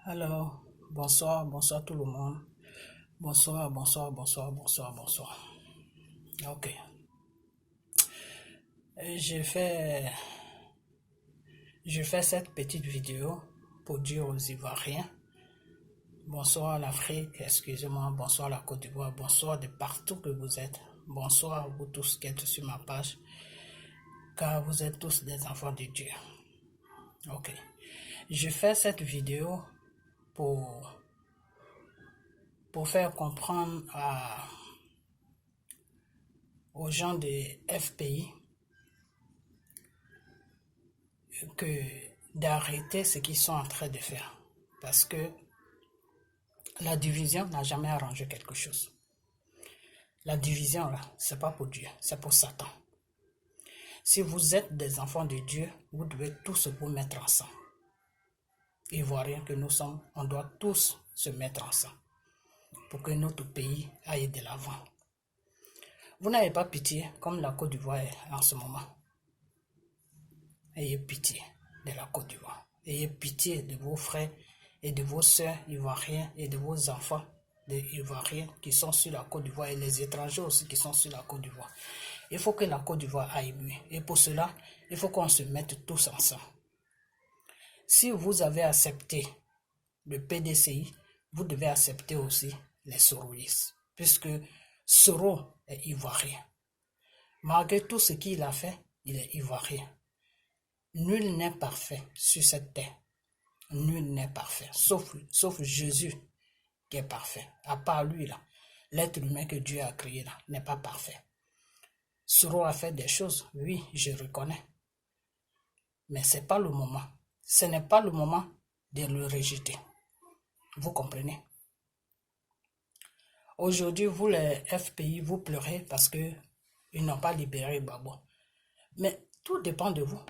Alors, bonsoir, bonsoir tout le monde. Bonsoir, bonsoir, bonsoir, bonsoir, bonsoir. Ok. Je fais, je fais cette petite vidéo pour dire aux Ivoiriens, bonsoir l'Afrique, excusez-moi, bonsoir la Côte d'Ivoire, bonsoir de partout que vous êtes. Bonsoir à vous tous qui êtes sur ma page, car vous êtes tous des enfants de Dieu. Ok. Je fais cette vidéo pour, pour faire comprendre aux gens de FPI que d'arrêter ce qu'ils sont en train de faire. Parce que la division n'a jamais arrangé quelque chose. La division, là, c'est pas pour Dieu, c'est pour Satan. Si vous êtes des enfants de Dieu, vous devez tous vous mettre ensemble. Ivoiriens que nous sommes, on doit tous se mettre ensemble pour que notre pays aille de l'avant. Vous n'avez pas pitié comme la Côte d'Ivoire est en ce moment. Ayez pitié de la Côte d'Ivoire. Ayez pitié de vos frères et de vos sœurs ivoiriens et de vos enfants ivoiriens qui sont sur la Côte d'Ivoire et les étrangers aussi qui sont sur la Côte d'Ivoire. Il faut que la Côte d'Ivoire aille mieux. Et pour cela, il faut qu'on se mette tous ensemble. Si vous avez accepté le PDCI, vous devez accepter aussi les Soroïstes, puisque Soro est ivoirien. Malgré tout ce qu'il a fait, il est ivoirien. Nul n'est parfait sur cette terre. Nul n'est parfait, sauf Jésus qui est parfait. À part lui, là, l'être humain que Dieu a créé là n'est pas parfait. Soro a fait des choses, oui, je reconnais. Mais ce n'est pas le moment. Ce n'est pas le moment de le rejeter. Vous comprenez? Aujourd'hui, vous les FPI, vous pleurez parce qu'ils n'ont pas libéré Gbagbo. Mais tout dépend de vous.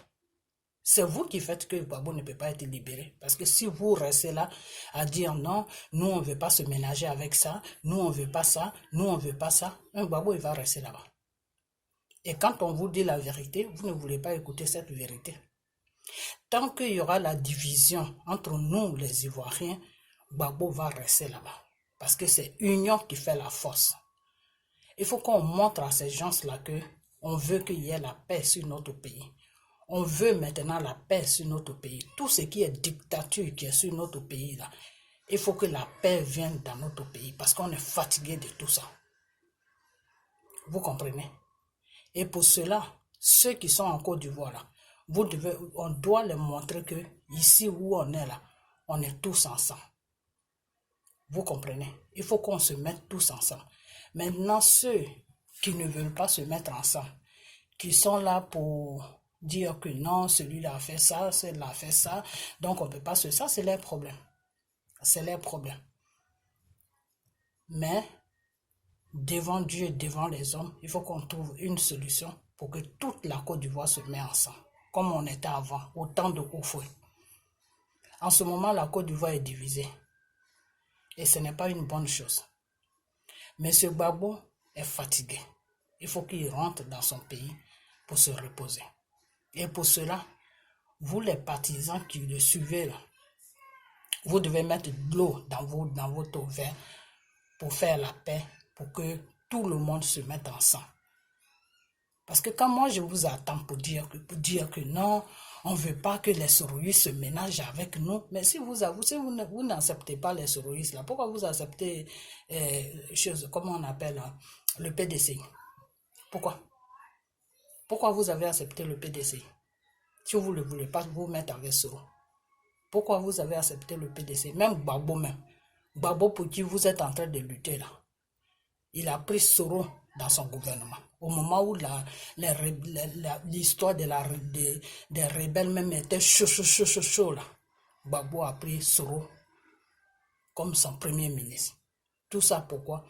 C'est vous qui faites que Gbagbo ne peut pas être libéré. Parce que si vous restez là à dire non, nous on ne veut pas se ménager avec ça, nous on ne veut pas ça, nous on ne veut pas ça, un Gbagbo il va rester là-bas. Et quand on vous dit la vérité, vous ne voulez pas écouter cette vérité. Tant qu'il y aura la division entre nous les Ivoiriens, Gbagbo va rester là-bas. Parce que c'est l'union qui fait la force. Il faut qu'on montre à ces gens-là qu'on veut qu'il y ait la paix sur notre pays. On veut maintenant la paix sur notre pays. Tout ce qui est dictature qui est sur notre pays, là, il faut que la paix vienne dans notre pays parce qu'on est fatigué de tout ça. Vous comprenez? Et pour cela, ceux qui sont en Côte d'Ivoire, là, on doit leur montrer que ici où on est là, on est tous ensemble. Vous comprenez? Il faut qu'on se mette tous ensemble. Maintenant, ceux qui ne veulent pas se mettre ensemble, qui sont là pour dire que non, celui-là a fait ça, celui-là a fait ça, donc on ne peut pas se... Ça, c'est leur problème. C'est leur problème. Mais, devant Dieu et devant les hommes, il faut qu'on trouve une solution pour que toute la Côte d'Ivoire se mette ensemble, comme on était avant, au temps de Houphouët. En ce moment, la Côte d'Ivoire est divisée. Et ce n'est pas une bonne chose. Mais ce Gbagbo est fatigué. Il faut qu'il rentre dans son pays pour se reposer. Et pour cela, vous les partisans qui le suivez, là, vous devez mettre de l'eau dans votre verre pour faire la paix, pour que tout le monde se mette ensemble. Parce que quand moi je vous attends pour dire que non, on ne veut pas que les soroïstes se ménagent avec nous, mais si vous n'acceptez pas les soroïstes, là, pourquoi vous acceptez comment on appelle le PDCI? Pourquoi vous avez accepté le PDCI? Si vous ne voulez pas vous mettre avec Soro. Pourquoi vous avez accepté le PDC? Même Gbagbo même. Gbagbo pour qui vous êtes en train de lutter là. Il a pris Soro dans son gouvernement. Au moment où l'histoire des rebelles même était chaud là. Gbagbo a pris Soro comme son premier ministre. Tout ça pourquoi?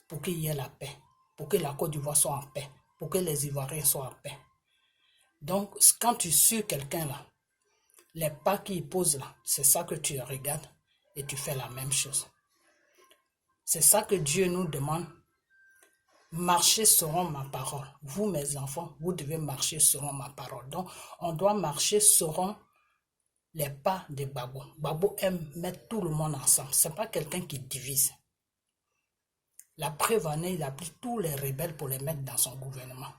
Pour qu'il y ait la paix. Pour que la Côte d'Ivoire soit en paix. Pour que les Ivoiriens soient en paix. Donc, quand tu suis quelqu'un là, les pas qu'il pose là, c'est ça que tu regardes et tu fais la même chose. C'est ça que Dieu nous demande. Marcher selon ma parole. Vous, mes enfants, vous devez marcher selon ma parole. Donc, on doit marcher selon les pas de Gbagbo. Gbagbo aime mettre tout le monde ensemble. Ce n'est pas quelqu'un qui divise. La preuve en est, il a pris tous les rebelles pour les mettre dans son gouvernement.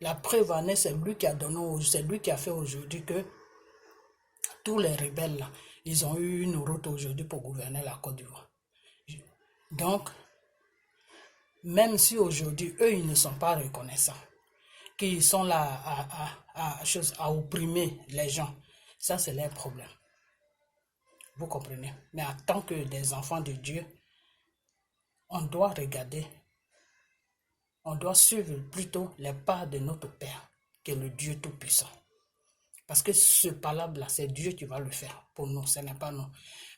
La preuve en est, c'est lui qui a donné, c'est lui qui a fait aujourd'hui que tous les rebelles là, ils ont eu une route aujourd'hui pour gouverner la Côte d'Ivoire. Donc, même si aujourd'hui, eux, ils ne sont pas reconnaissants, qu'ils sont là à opprimer les gens, ça c'est leur problème. Vous comprenez? Mais en tant que des enfants de Dieu, on doit regarder, on doit suivre plutôt les pas de notre Père, qui est le Dieu Tout-Puissant. Parce que ce palabre-là, c'est Dieu qui va le faire pour nous, ce n'est pas nous.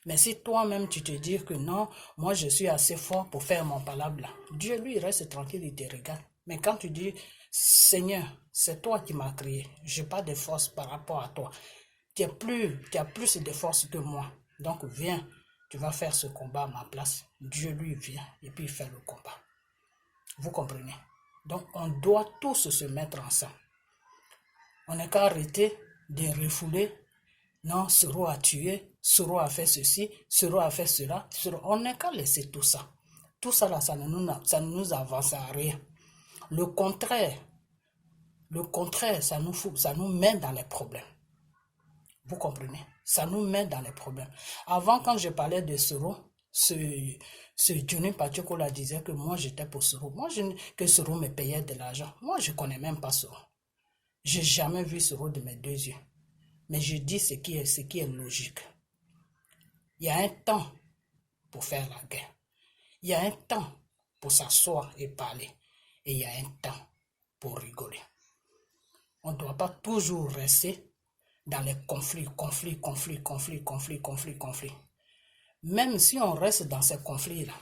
Mais si toi-même tu te dis que non, moi je suis assez fort pour faire mon palabre-là, Dieu lui reste tranquille, il te regarde. Mais quand tu dis, Seigneur, c'est toi qui m'as créé, je n'ai pas de force par rapport à toi. Tu as plus de force que moi. Donc viens, tu vas faire ce combat à ma place. Dieu lui vient et puis il fait le combat. Vous comprenez? Donc on doit tous se mettre ensemble. On n'est qu'à arrêter de refouler. Non, Soro a tué, Soro a fait ceci, Soro a fait cela. On n'est qu'à laisser tout ça. Tout ça là, ça ne nous avance à rien. Le contraire, ça nous met dans les problèmes. Vous comprenez? Ça nous met dans les problèmes. Avant, quand je parlais de Soro, ce Johnny Pacheco là disait que moi j'étais pour Soro. Que Soro me payait de l'argent. Moi je ne connais même pas Soro. Je n'ai jamais vu Soro de mes deux yeux. Mais je dis ce qui est logique. Il y a un temps pour faire la guerre. Il y a un temps pour s'asseoir et parler. Et il y a un temps pour rigoler. On ne doit pas toujours rester dans les conflits. Même si on reste dans ces conflits-là,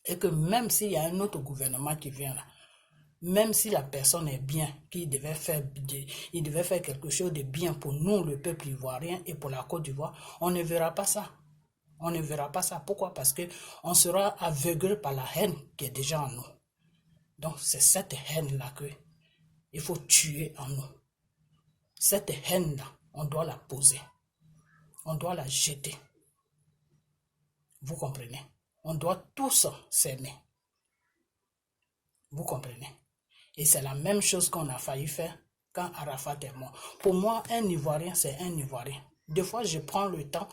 et que même s'il y a un autre gouvernement qui vient là, même si la personne est bien, il devait faire quelque chose de bien pour nous, le peuple ivoirien, et pour la Côte d'Ivoire, on ne verra pas ça. On ne verra pas ça. Pourquoi? Parce qu'on sera aveuglé par la haine qui est déjà en nous. Donc c'est cette haine-là qu'il faut tuer en nous. Cette haine-là, on doit la poser. On doit la jeter. Vous comprenez? On doit tous s'aimer. Vous comprenez? Et c'est la même chose qu'on a failli faire quand Arafat est mort. Pour moi, un Ivoirien, c'est un Ivoirien. Des fois, je prends le temps,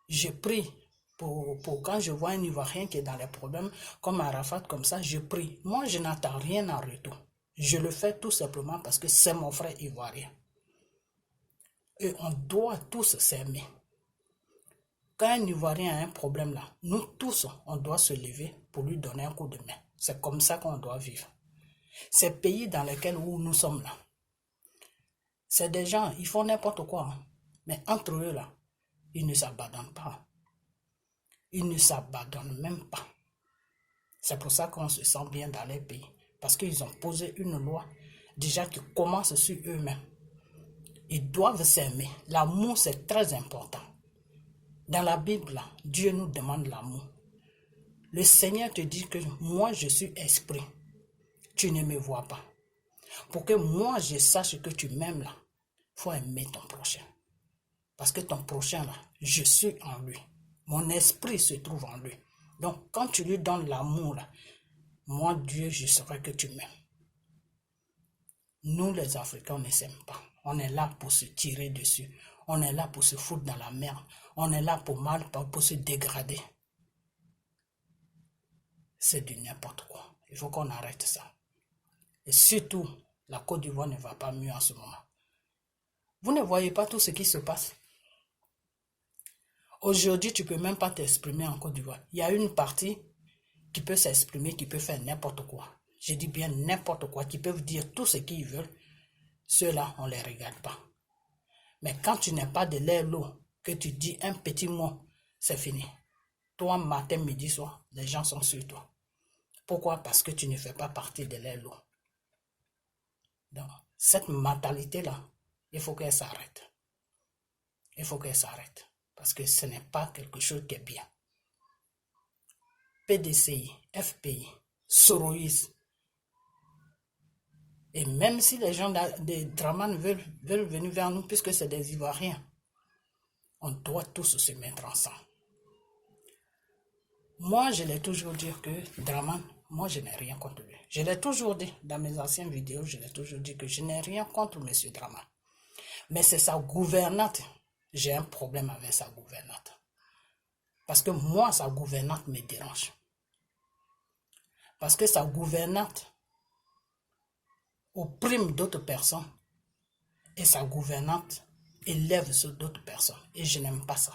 je prie pour quand je vois un Ivoirien qui est dans les problèmes, comme Arafat, comme ça, je prie. Moi, je n'attends rien en retour. Je le fais tout simplement parce que c'est mon frère ivoirien. Et on doit tous s'aimer. Quand un Ivoirien a un problème là, nous tous, on doit se lever pour lui donner un coup de main. C'est comme ça qu'on doit vivre. Ces pays dans lesquels nous sommes là, c'est des gens, ils font n'importe quoi. Hein. Mais entre eux là, ils ne s'abandonnent pas. Ils ne s'abandonnent même pas. C'est pour ça qu'on se sent bien dans les pays. Parce qu'ils ont posé une loi déjà qui commence sur eux-mêmes. Ils doivent s'aimer. L'amour, c'est très important. Dans la Bible, là, Dieu nous demande l'amour. Le Seigneur te dit que moi, je suis esprit. Tu ne me vois pas. Pour que moi, je sache que tu m'aimes là, il faut aimer ton prochain. Parce que ton prochain là, je suis en lui. Mon esprit se trouve en lui. Donc, quand tu lui donnes l'amour là, moi, Dieu, je saurai que tu m'aimes. Nous, les Africains, on ne s'aime pas. On est là pour se tirer dessus. On est là pour se foutre dans la merde. On est là pour se dégrader. C'est du n'importe quoi. Il faut qu'on arrête ça. Et surtout, la Côte d'Ivoire ne va pas mieux en ce moment. Vous ne voyez pas tout ce qui se passe. Aujourd'hui, tu ne peux même pas t'exprimer en Côte d'Ivoire. Il y a une partie qui peut s'exprimer, qui peut faire n'importe quoi. Je dis bien n'importe quoi, qui peuvent dire tout ce qu'ils veulent. Ceux-là, on ne les regarde pas. Mais quand tu n'es pas de l'air l'eau, que tu dis un petit mot, c'est fini. Toi, matin, midi, soir, les gens sont sur toi. Pourquoi? Parce que tu ne fais pas partie de l'air l'eau. Donc, cette mentalité-là, il faut qu'elle s'arrête. Il faut qu'elle s'arrête. Parce que ce n'est pas quelque chose qui est bien. PDCI, FPI, Soroïs, Et même si les gens des Dramane veulent venir vers nous, puisque c'est des Ivoiriens, on doit tous se mettre ensemble. Moi, je l'ai toujours dit que Dramane, moi, je n'ai rien contre lui. Je l'ai toujours dit dans mes anciennes vidéos, je l'ai toujours dit que je n'ai rien contre M. Dramane. Mais c'est sa gouvernante. J'ai un problème avec sa gouvernante. Parce que moi, sa gouvernante me dérange. Parce que sa gouvernante opprime d'autres personnes et sa gouvernante élève sur d'autres personnes. Et je n'aime pas ça.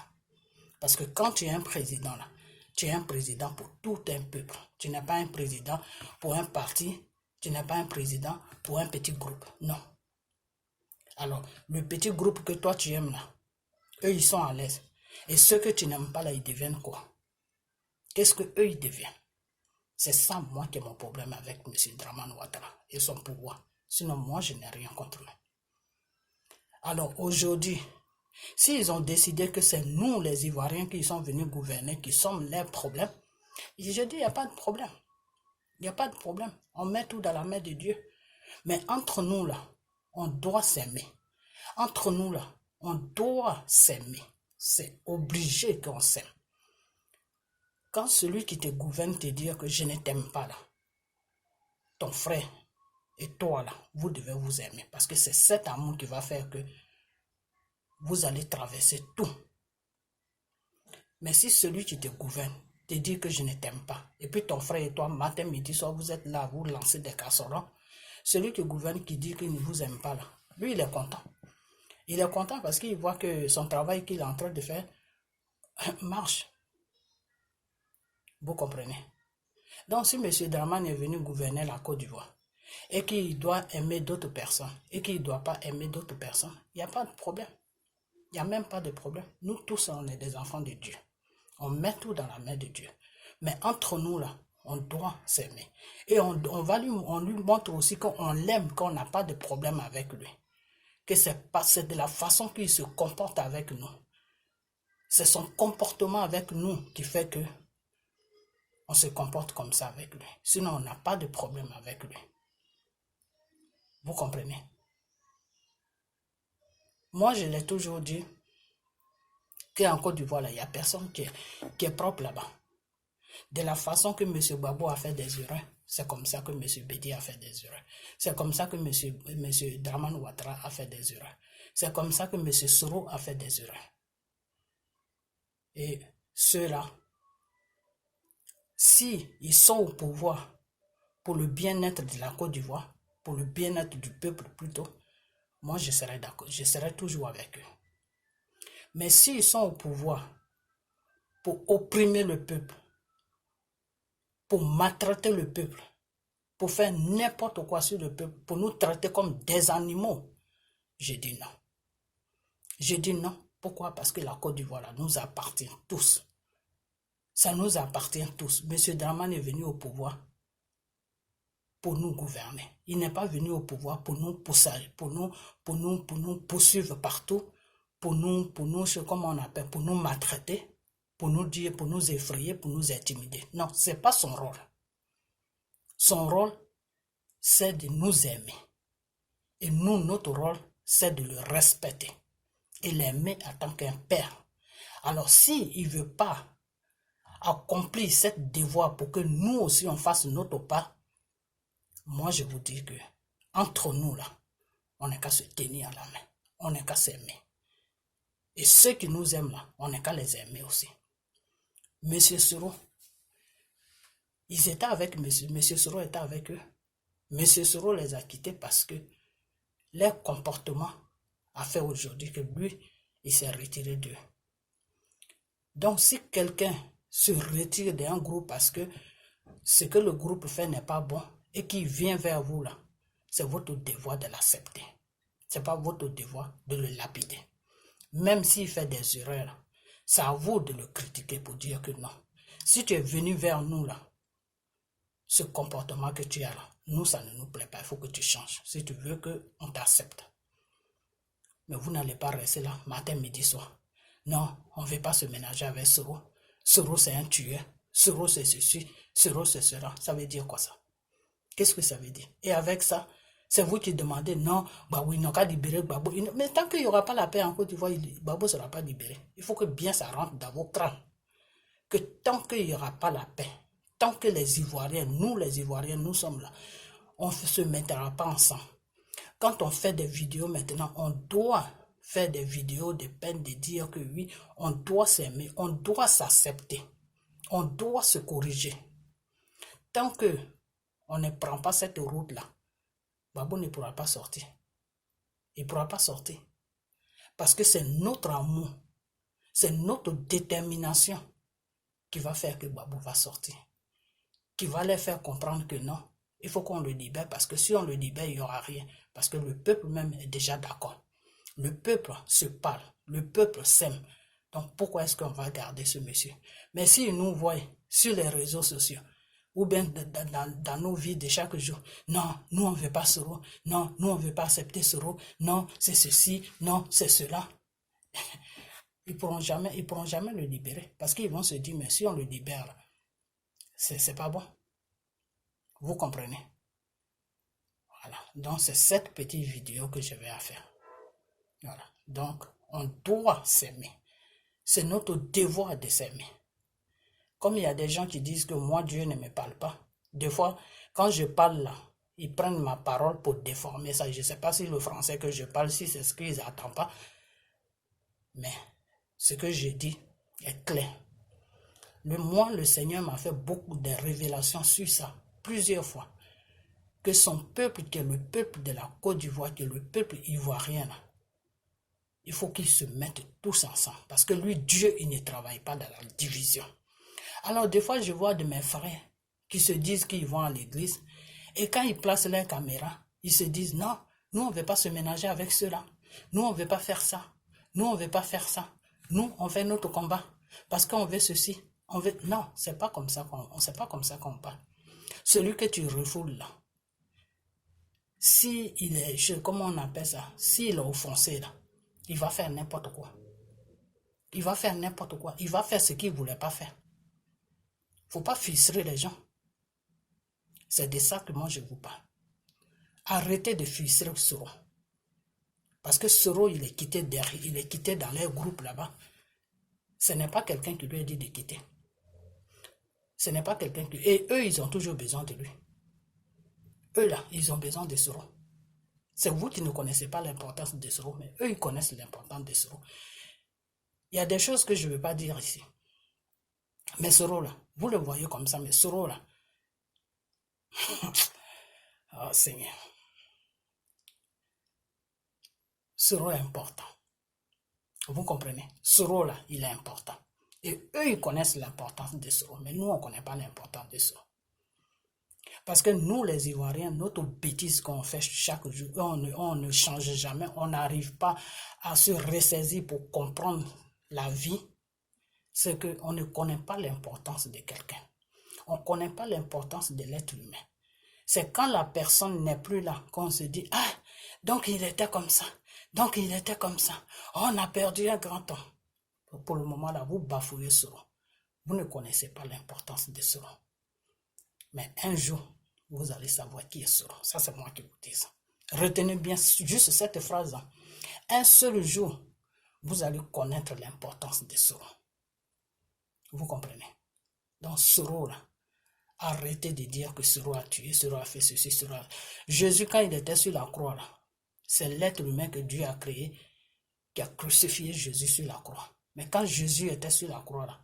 Parce que quand tu es un président là, tu es un président pour tout un peuple. Tu n'es pas un président pour un parti, tu n'es pas un président pour un petit groupe. Non. Alors, le petit groupe que toi tu aimes là, eux ils sont à l'aise. Et ceux que tu n'aimes pas là, ils deviennent quoi? Qu'est-ce que eux ils deviennent? C'est ça, moi, qui est mon problème avec M. Dramane Ouattara et son pouvoir. Sinon, moi, je n'ai rien contre lui. Alors, aujourd'hui, s'ils ont décidé que c'est nous, les Ivoiriens, qui sont venus gouverner, qui sommes leurs problèmes, je dis, il n'y a pas de problème. Il n'y a pas de problème. On met tout dans la main de Dieu. Mais entre nous, là, on doit s'aimer. Entre nous, là, on doit s'aimer. C'est obligé qu'on s'aime. Quand celui qui te gouverne te dit que je ne t'aime pas, là, ton frère et toi, là, vous devez vous aimer. Parce que c'est cet amour qui va faire que vous allez traverser tout. Mais si celui qui te gouverne te dit que je ne t'aime pas, et puis ton frère et toi, matin, midi, soir, vous êtes là, vous lancez des casseroles, celui qui gouverne qui dit qu'il ne vous aime pas, là, lui, il est content. Il est content parce qu'il voit que son travail qu'il est en train de faire marche. Vous comprenez? Donc, si M. Dramane est venu gouverner la Côte d'Ivoire, et qu'il doit aimer d'autres personnes, et qu'il ne doit pas aimer d'autres personnes, il n'y a pas de problème. Il n'y a même pas de problème. Nous tous, on est des enfants de Dieu. On met tout dans la main de Dieu. Mais entre nous, là, on doit s'aimer. Et on lui montre aussi qu'on l'aime, qu'on n'a pas de problème avec lui. Que c'est de la façon qu'il se comporte avec nous. C'est son comportement avec nous qui fait que on se comporte comme ça avec lui. Sinon, on n'a pas de problème avec lui. Vous comprenez? Moi, je l'ai toujours dit qu'en Côte d'Ivoire, il n'y a personne qui est propre là-bas. De la façon que M. Gbagbo a fait des erreurs, c'est comme ça que M. Bédi a fait des erreurs. C'est comme ça que M. Dramane Ouattara a fait des erreurs. C'est comme ça que M. Soro a fait des erreurs. Et ceux-là, si ils sont au pouvoir pour le bien-être de la Côte d'Ivoire, pour le bien-être du peuple plutôt, moi je serai d'accord, je serai toujours avec eux. Mais s'ils sont au pouvoir pour opprimer le peuple, pour maltraiter le peuple, pour faire n'importe quoi sur le peuple, pour nous traiter comme des animaux, je dis non. Je dis non. Pourquoi? Parce que la Côte d'Ivoire nous appartient tous. Ça nous appartient tous. M. Dramane est venu au pouvoir pour nous gouverner. Il n'est pas venu au pouvoir pour nous pousser, pour nous poursuivre partout, pour nous, comment on appelle, pour nous maltraiter, pour nous dire, pour nous effrayer, pour nous intimider. Non, ce n'est pas son rôle. Son rôle, c'est de nous aimer. Et nous, notre rôle, c'est de le respecter et l'aimer en tant qu'un père. Alors, s'il ne veut pas accomplir cette devoir pour que nous aussi on fasse notre part, moi je vous dis que entre nous là, on n'est qu'à se tenir la main, on n'est qu'à s'aimer. Et ceux qui nous aiment là, on n'est qu'à les aimer aussi. Monsieur Soro, ils étaient avec Monsieur Soro était avec eux. Monsieur Soro les a quittés parce que leur comportement a fait aujourd'hui que lui, il s'est retiré d'eux. Donc si quelqu'un se retire d'un groupe parce que ce que le groupe fait n'est pas bon et qu'il vient vers vous là, c'est votre devoir de l'accepter. Ce n'est pas votre devoir de le lapider. Même s'il fait des erreurs, c'est à vous de le critiquer pour dire que non. Si tu es venu vers nous là, ce comportement que tu as là, nous ça ne nous plaît pas, il faut que tu changes. Si tu veux qu'on t'accepte. Mais vous n'allez pas rester là matin, midi, soir. Non, on ne veut pas se ménager avec Soro. Soro c'est un tueur. Soro c'est ceci. Soro c'est cela. Ça veut dire quoi ça? Qu'est-ce que ça veut dire? Et avec ça, C'est vous qui demandez, non, Gbagbo, ils n'ont qu'à libérer Gbagbo. Mais tant qu'il n'y aura pas la paix en Côte d'Ivoire, Gbagbo ne sera pas libéré. Il faut que bien ça rentre dans vos crânes. Que tant qu'il n'y aura pas la paix, tant que les Ivoiriens, nous sommes là, on ne se mettra pas ensemble. Quand on fait des vidéos maintenant, on doit faire des vidéos de peine de dire que oui, on doit s'aimer, on doit s'accepter, on doit se corriger. Tant que on ne prend pas cette route-là, Gbagbo ne pourra pas sortir. Il ne pourra pas sortir. Parce que c'est notre amour, c'est notre détermination qui va faire que Gbagbo va sortir. Qui va les faire comprendre que non, il faut qu'on le libère, parce que si on le libère, il n'y aura rien. Parce que le peuple même est déjà d'accord. Le peuple se parle, le peuple s'aime. Donc pourquoi est-ce qu'on va garder ce monsieur? Mais s'il nous voit sur les réseaux sociaux, ou bien dans nos vies de chaque jour, non, nous on ne veut pas Soro, non, nous on ne veut pas accepter Soro, non, c'est ceci, non, c'est cela. Ils ne pourront jamais le libérer, parce qu'ils vont se dire, mais si on le libère, c'est pas bon. Vous comprenez? Voilà, donc c'est cette petite vidéo que je vais faire. Voilà, donc on doit s'aimer. C'est notre devoir de s'aimer. Comme il y a des gens qui disent que moi, Dieu ne me parle pas. Des fois, quand je parle là, ils prennent ma parole pour déformer ça. Je ne sais pas si le français que je parle, si c'est ce qu'ils n'attendent pas. Mais ce que je dis est clair. Moi, le Seigneur m'a fait beaucoup de révélations sur ça, plusieurs fois. Que son peuple, qui est le peuple de la Côte d'Ivoire, qui est le peuple ivoirien, là, il faut qu'ils se mettent tous ensemble. Parce que lui, Dieu, il ne travaille pas dans la division. Alors, des fois, je vois de mes frères qui se disent qu'ils vont à l'église. Et quand ils placent leur caméra, ils se disent, non, nous, on ne veut pas se ménager avec ceux-là. Nous, on ne veut pas faire ça. Nous, on ne veut pas faire ça. Nous, on fait notre combat. Parce qu'on veut ceci. On veut... Non, c'est pas comme ça qu'on parle. Celui que tu refoules là, si il est, comment on appelle ça, s'il est offensé là, il va faire n'importe quoi. Il va faire n'importe quoi. Il va faire ce qu'il ne voulait pas faire. Il ne faut pas frustrer les gens. C'est de ça que moi je vous parle. Arrêtez de frustrer Soro. Parce que Soro, il est quitté derrière, il est quitté dans leur groupe là-bas. Ce n'est pas quelqu'un qui lui a dit de quitter. Ce n'est pas quelqu'un qui... Et eux, ils ont toujours besoin de lui. Eux là, ils ont besoin de Soro. C'est vous qui ne connaissez pas l'importance de Soro, mais eux, ils connaissent l'importance de Soro. Il y a des choses que je ne veux pas dire ici. Mais Soro là, vous le voyez comme ça, mais Soro là, oh Seigneur, Soro est important. Vous comprenez? Soro là, il est important. Et eux, ils connaissent l'importance de Soro, mais nous, on ne connaît pas l'importance de Soro. Parce que nous, les Ivoiriens, notre bêtise qu'on fait chaque jour, on ne change jamais, on n'arrive pas à se ressaisir pour comprendre la vie. C'est qu'on ne connaît pas l'importance de quelqu'un. On ne connaît pas l'importance de l'être humain. C'est quand la personne n'est plus là qu'on se dit, ah, donc il était comme ça. Donc il était comme ça. Oh, on a perdu un grand homme. Pour le moment là, vous bafouillez Soro. Vous ne connaissez pas l'importance de Soro. Mais un jour, vous allez savoir qui est Soro. Ça, c'est moi qui vous dis ça. Retenez bien juste cette phrase. Un seul jour, vous allez connaître l'importance de Soro. Vous comprenez? Donc Soro là, arrêtez de dire que Soro a tué, Soro a fait ceci, Soro a... Jésus, quand il était sur la croix là, c'est l'être humain que Dieu a créé qui a crucifié Jésus sur la croix. Mais quand Jésus était sur la croix là,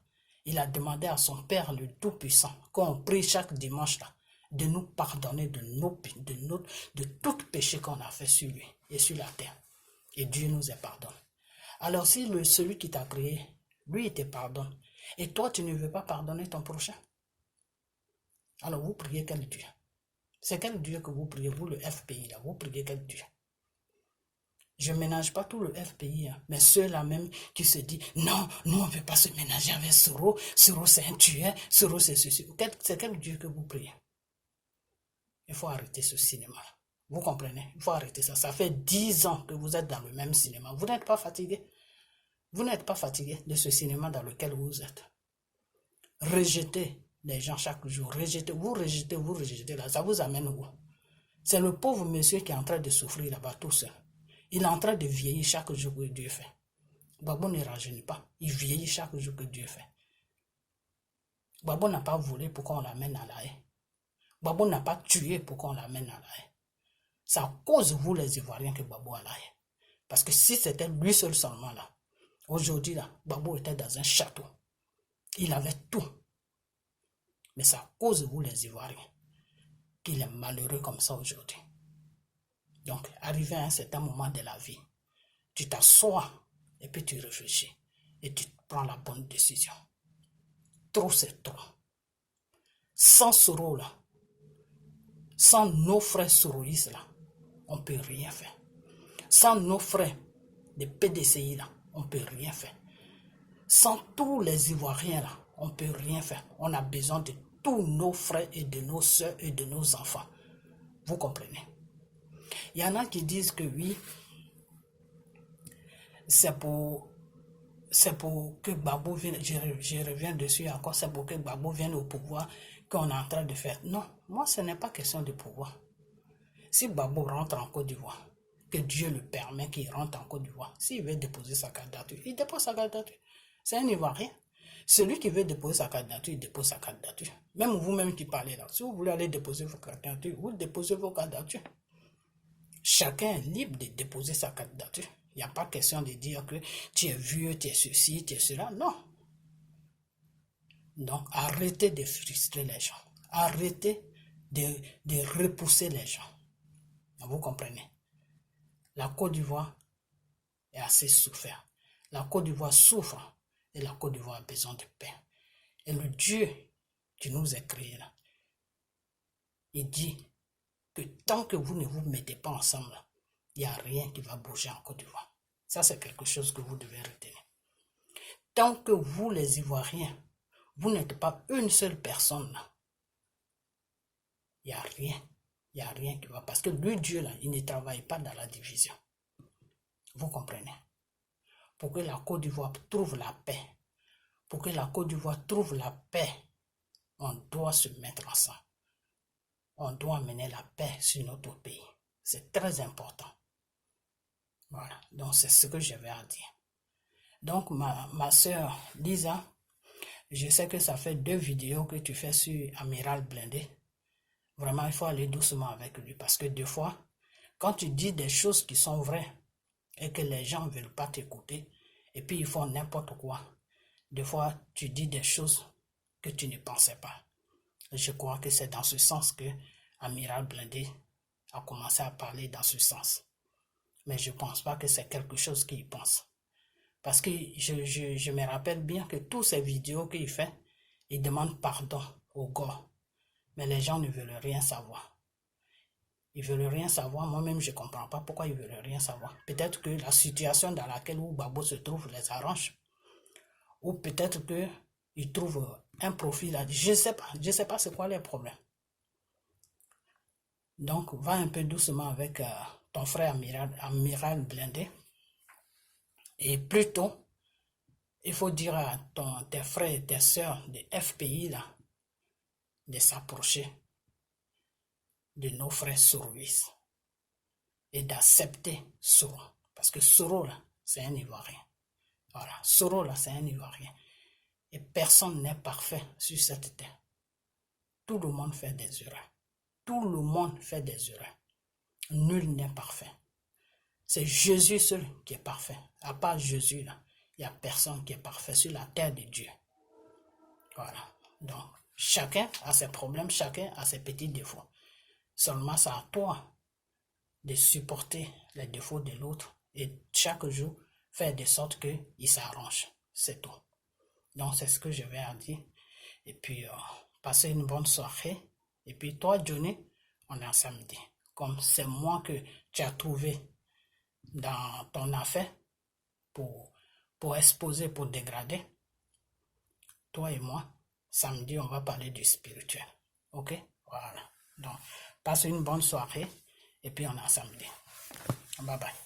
il a demandé à son Père le Tout-Puissant, qu'on prie chaque dimanche là, de nous pardonner de tout péché qu'on a fait sur lui et sur la terre. Et Dieu nous a pardonné. Alors si celui qui t'a créé, lui il te pardonne, et toi tu ne veux pas pardonner ton prochain, alors vous priez quel Dieu? C'est quel Dieu que vous priez, vous le FPI là, vous priez quel Dieu? Je ne ménage pas tout le FPI, hein, mais ceux-là même qui se disent non, nous on ne veut pas se ménager avec Soro, Soro c'est un tueur, Soro c'est ceci. C'est quel Dieu que vous priez? Il faut arrêter ce cinéma. Vous comprenez? Il faut arrêter ça. Ça fait 10 ans que vous êtes dans le même cinéma. Vous n'êtes pas fatigué? Vous n'êtes pas fatigué de ce cinéma dans lequel vous êtes? Rejetez les gens chaque jour. Rejetez, vous rejetez là. Ça vous amène où? C'est le pauvre monsieur qui est en train de souffrir là-bas tout seul. Il est en train de vieillir chaque jour que Dieu fait. Gbagbo ne rajeunit pas. Il vieillit chaque jour que Dieu fait. Gbagbo n'a pas volé pour qu'on l'amène à la haie. Gbagbo n'a pas tué pour qu'on l'amène à la haie. C'est à cause de vous les Ivoiriens que Gbagbo a la haie. Parce que si c'était lui seul seulement là, aujourd'hui là, Gbagbo était dans un château. Il avait tout. Mais c'est à cause de vous les Ivoiriens qu'il est malheureux comme ça aujourd'hui. Donc, arrivé à un certain moment de la vie, tu t'assois et puis tu réfléchis et tu prends la bonne décision. Trop, c'est trop. Sans Soro là, sans nos frères soroïstes là, on ne peut rien faire. Sans nos frères de PDCI là, on ne peut rien faire. Sans tous les Ivoiriens là, on ne peut rien faire. On a besoin de tous nos frères et de nos soeurs et de nos enfants. Vous comprenez? Il y en a qui disent que oui, c'est pour que Gbagbo vienne, je reviens dessus encore, c'est pour que Gbagbo vienne au pouvoir qu'on est en train de faire. Non, moi ce n'est pas question de pouvoir. Si Gbagbo rentre en Côte d'Ivoire, que Dieu le permet qu'il rentre en Côte d'Ivoire, s'il veut déposer sa candidature, il dépose sa candidature. C'est un Ivoirien. Celui qui veut déposer sa candidature, il dépose sa candidature. Même vous-même qui parlez là, si vous voulez aller déposer vos candidatures, vous déposez vos candidatures. Chacun est libre de déposer sa candidature. Il n'y a pas question de dire que tu es vieux, tu es ceci, tu es cela. Non. Donc, arrêtez de frustrer les gens. Arrêtez de repousser les gens. Vous comprenez? La Côte d'Ivoire est assez souffert. La Côte d'Ivoire souffre et la Côte d'Ivoire a besoin de paix. Et le Dieu qui nous a créés là, il dit que tant que vous ne vous mettez pas ensemble, il n'y a rien qui va bouger en Côte d'Ivoire. Ça, c'est quelque chose que vous devez retenir. Tant que vous, les Ivoiriens, vous n'êtes pas une seule personne là, il n'y a rien. Il n'y a rien qui va. Parce que lui, Dieu, là, il ne travaille pas dans la division. Vous comprenez? Pour que la Côte d'Ivoire trouve la paix, pour que la Côte d'Ivoire trouve la paix, on doit se mettre ensemble. On doit amener la paix sur notre pays. C'est très important. Voilà. Donc, c'est ce que j'avais à dire. Donc, ma soeur Lisa, je sais que ça fait 2 vidéos que tu fais sur Amiral Blindé. Vraiment, il faut aller doucement avec lui parce que des fois, quand tu dis des choses qui sont vraies et que les gens ne veulent pas t'écouter et puis ils font n'importe quoi, des fois, tu dis des choses que tu ne pensais pas. Je crois que c'est dans ce sens que Amiral Blindé a commencé à parler dans ce sens. Mais je ne pense pas que c'est quelque chose qu'il pense. Parce que je me rappelle bien que toutes ces vidéos qu'il fait, il demande pardon au gars. Mais les gens ne veulent rien savoir. Ils ne veulent rien savoir. Moi-même, je ne comprends pas pourquoi ils ne veulent rien savoir. Peut-être que la situation dans laquelle Gbagbo se trouve les arrange. Ou peut-être qu'ils trouvent un profil. Je ne sais pas c'est quoi les problèmes. Donc, va un peu doucement avec ton frère Amiral Blindé. Et plutôt, il faut dire à tes frères et tes sœurs de FPI là, de s'approcher de nos frères soroïstes et d'accepter Soro. Parce que Soro là, c'est un Ivoirien. Voilà, Soro là, c'est un Ivoirien. Et personne n'est parfait sur cette terre. Tout le monde fait des erreurs. Tout le monde fait des erreurs. Nul n'est parfait. C'est Jésus seul qui est parfait. À part Jésus, là, il n'y a personne qui est parfait sur la terre de Dieu. Voilà. Donc, chacun a ses problèmes, chacun a ses petits défauts. Seulement, c'est à toi de supporter les défauts de l'autre et chaque jour, faire de sorte qu'il s'arrange. C'est tout. Donc, c'est ce que je vais en dire. Et puis, passez une bonne soirée. Et puis, toi, Johnny, on est samedi. Comme c'est moi que tu as trouvé dans ton affaire pour exposer, pour dégrader, toi et moi, samedi, on va parler du spirituel. Ok? Voilà. Donc, passe une bonne soirée et puis on est samedi. Bye bye.